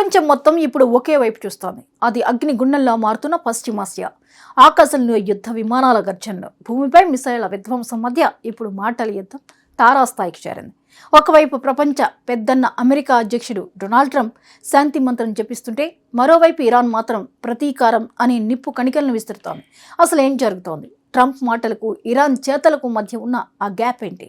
ప్రపంచం మొత్తం ఇప్పుడు ఒకే వైపు చూస్తోంది. అది అగ్నిగుండంలా మారుతున్న పశ్చిమాసియా. ఆకాశంలో యుద్ధ విమానాల గర్జనలు, భూమిపై మిసైళ్ల విధ్వంసం మధ్య ఇప్పుడు మాటల యుద్ధం తారాస్థాయికి చేరింది. ఒకవైపు ప్రపంచ పెద్దన్న అమెరికా అధ్యక్షుడు డొనాల్డ్ ట్రంప్ శాంతి మంత్రం జపిస్తుంటే, మరోవైపు ఇరాన్ మాత్రం ప్రతీకారం అనే నిప్పు కణికలను విస్తురుతోంది. అసలు ఏం జరుగుతోంది? ట్రంప్ మాటలకు ఇరాన్ చేతలకు మధ్య ఉన్న ఆ గ్యాప్ ఏంటి?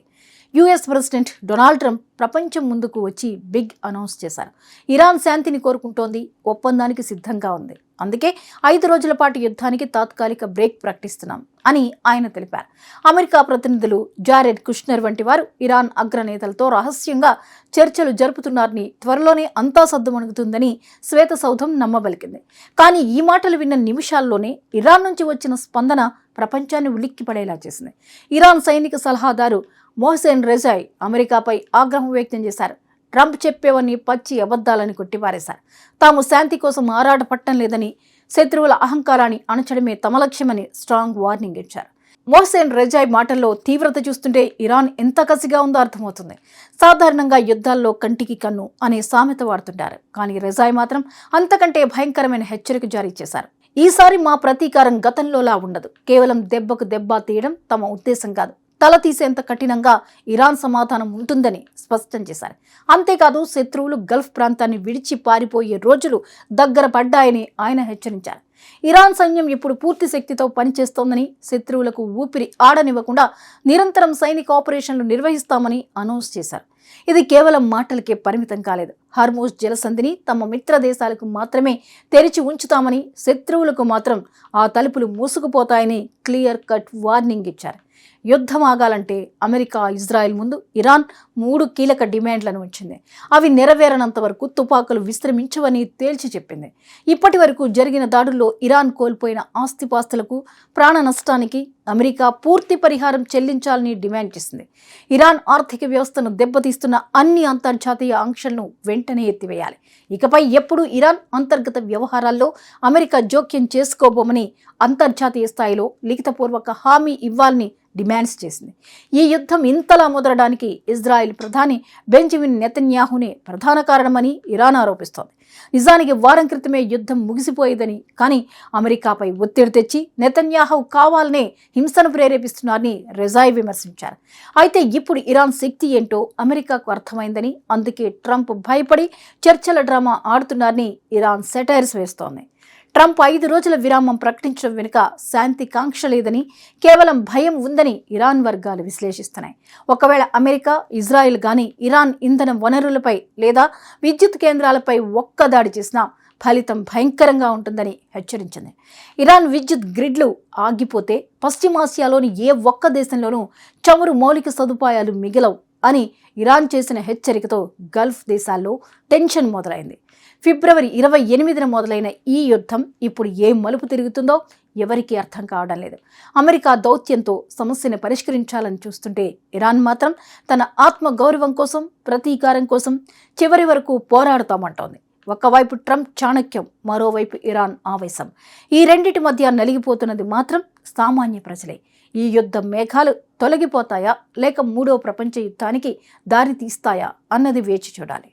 యుఎస్ ప్రెసిడెంట్ డొనాల్డ్ ట్రంప్ ప్రపంచం ముందుకు వచ్చి బిగ్ అనౌన్స్ చేశారు. ఇరాన్ శాంతిని కోరుకుంటోంది, ఒప్పందానికి సిద్ధంగా ఉంది. అందుకే 5 రోజుల పాటు యుద్ధానికి తాత్కాలిక బ్రేక్ ప్రకటిస్తున్నాం అని ఆయన తెలిపారు. అమెరికా ప్రతినిధులు జారెడ్ కుష్నర్ వంటి వారు ఇరాన్ అగ్రనేతలతో రహస్యంగా చర్చలు జరుపుతున్నారని, త్వరలోనే అంతా సద్దుమణుగుతుందని శ్వేత సౌధం నమ్మబలికింది. కానీ ఈ మాటలు విన్న నిమిషాల్లోనే ఇరాన్ నుంచి వచ్చిన స్పందన ప్రపంచాన్ని ఉలిక్కిపడేలా చేసింది. ఇరాన్ సైనిక సలహాదారు మొహ్సెన్ రెజాయ్ అమెరికాపై ఆగ్రహం వ్యక్తం చేశారు. ట్రంప్ చెప్పేవన్నీ పచ్చి అబద్ధాలని కొట్టిపారేశారు. తాము శాంతి కోసం ఆరాటపట్టం లేదని, శత్రువుల అహంకారాన్ని అణచడమే తమ లక్ష్యమని స్ట్రాంగ్ వార్నింగ్ ఇచ్చారు. మొహ్సెన్ రెజాయ్ మాటల్లో తీవ్రత చూస్తుంటే ఇరాన్ ఎంత కసిగా ఉందో అర్థమవుతుంది. సాధారణంగా యుద్ధాల్లో కంటికి కన్ను అనే సామెత వాడుతుంటారు. కానీ రెజాయ్ మాత్రం అంతకంటే భయంకరమైన హెచ్చరిక జారీ చేశారు. ఈసారి మా ప్రతీకారం గతంలోలా ఉండదు. కేవలం దెబ్బకు దెబ్బ తీయడం తమ ఉద్దేశం కాదు. తల తీసేంత కఠినంగా ఇరాన్ సమాధానం ఉంటుందని స్పష్టం చేశారు. అంతేకాదు, శత్రువులు గల్ఫ్ ప్రాంతాన్ని విడిచి పారిపోయే రోజులు దగ్గర పడ్డాయని ఆయన హెచ్చరించారు. ఇరాన్ సైన్యం ఇప్పుడు పూర్తి శక్తితో పనిచేస్తోందని, శత్రువులకు ఊపిరి ఆడనివ్వకుండా నిరంతరం సైనిక ఆపరేషన్లు నిర్వహిస్తామని అనౌన్స్ చేశారు. ఇది కేవలం మాటలకే పరిమితం కాలేదు. హార్మోజ్ జలసంధిని తమ మిత్ర దేశాలకు మాత్రమే తెరిచి ఉంచుతామని, శత్రువులకు మాత్రం ఆ తలుపులు మూసుకుపోతాయని క్లియర్ కట్ వార్నింగ్ ఇచ్చారు. యుద్ధం ఆగాలంటే అమెరికా, ఇజ్రాయెల్ ముందు ఇరాన్ 3 కీలక డిమాండ్లను ఉంచింది. అవి నెరవేరనంత వరకు తుపాకులు విశ్రమించవని తేల్చి చెప్పింది. ఇప్పటి వరకు జరిగిన దాడుల్లో ఇరాన్ కోల్పోయిన ఆస్తిపాస్తులకు, ప్రాణ నష్టానికి అమెరికా పూర్తి పరిహారం చెల్లించాలని డిమాండ్ చేసింది. ఇరాన్ ఆర్థిక వ్యవస్థను దెబ్బతీస్తున్న అన్ని అంతర్జాతీయ ఆంక్షలను వెంటనే ఎత్తివేయాలి. ఇకపై ఎప్పుడూ ఇరాన్ అంతర్గత వ్యవహారాల్లో అమెరికా జోక్యం చేసుకోబోమని అంతర్జాతీయ స్థాయిలో లిఖితపూర్వక హామీ ఇవ్వాలని డిమాండ్స్ చేసింది. ఈ యుద్ధం ఇంతలా ముదరడానికి ఇజ్రాయెల్ ప్రధాని బెంజమిన్ నెతన్యాహునే ప్రధాన కారణమని ఇరాన్ ఆరోపిస్తోంది. నిజానికి వారం క్రితమే యుద్ధం ముగిసిపోయేదని, కానీ అమెరికాపై ఒత్తిడి తెచ్చి నెతన్యాహు కావాలనే హింసను ప్రేరేపిస్తున్నారని రెజాయ్ విమర్శించారు. అయితే ఇప్పుడు ఇరాన్ శక్తి ఏంటో అమెరికాకు అర్థమైందని, అందుకే ట్రంప్ భయపడి చర్చల డ్రామా ఆడుతున్నారని ఇరాన్ సెటైర్స్ వేస్తోంది. ట్రంప్ 5 రోజుల విరామం ప్రకటించడం వెనుక శాంతి కాంక్ష లేదని, కేవలం భయం ఉందని ఇరాన్ వర్గాలు విశ్లేషిస్తున్నాయి. ఒకవేళ అమెరికా, ఇజ్రాయెల్ గానీ ఇరాన్ ఇంధన వనరులపై లేదా విద్యుత్ కేంద్రాలపై ఒక్క దాడి చేసినా ఫలితం భయంకరంగా ఉంటుందని హెచ్చరించింది. ఇరాన్ విద్యుత్ గ్రిడ్లు ఆగిపోతే పశ్చిమాసియాలోని ఏ ఒక్క దేశంలోనూ చమురు మౌలిక సదుపాయాలు మిగలవు అని ఇరాన్ చేసిన హెచ్చరికతో గల్ఫ్ దేశాల్లో టెన్షన్ మొదలైంది. ఫిబ్రవరి 28న మొదలైన ఈ యుద్ధం ఇప్పుడు ఏ మలుపు తిరుగుతుందో ఎవరికీ అర్థం కావడం లేదు. అమెరికా దౌత్యంతో సమస్యను పరిష్కరించాలని చూస్తుంటే ఇరాన్ మాత్రం తన ఆత్మ గౌరవం కోసం, ప్రతీకారం కోసం చివరి వరకు పోరాడుతామంటోంది. ఒకవైపు ట్రంప్ చాణక్యం, మరోవైపు ఇరాన్ ఆవేశం. ఈ రెండిటి మధ్య నలిగిపోతున్నది మాత్రం సామాన్య ప్రజలే. ఈ యుద్ధ మేఘాలు తొలగిపోతాయా, లేక 3వ ప్రపంచ యుద్ధానికి దారి తీస్తాయా అన్నది వేచి చూడాలి.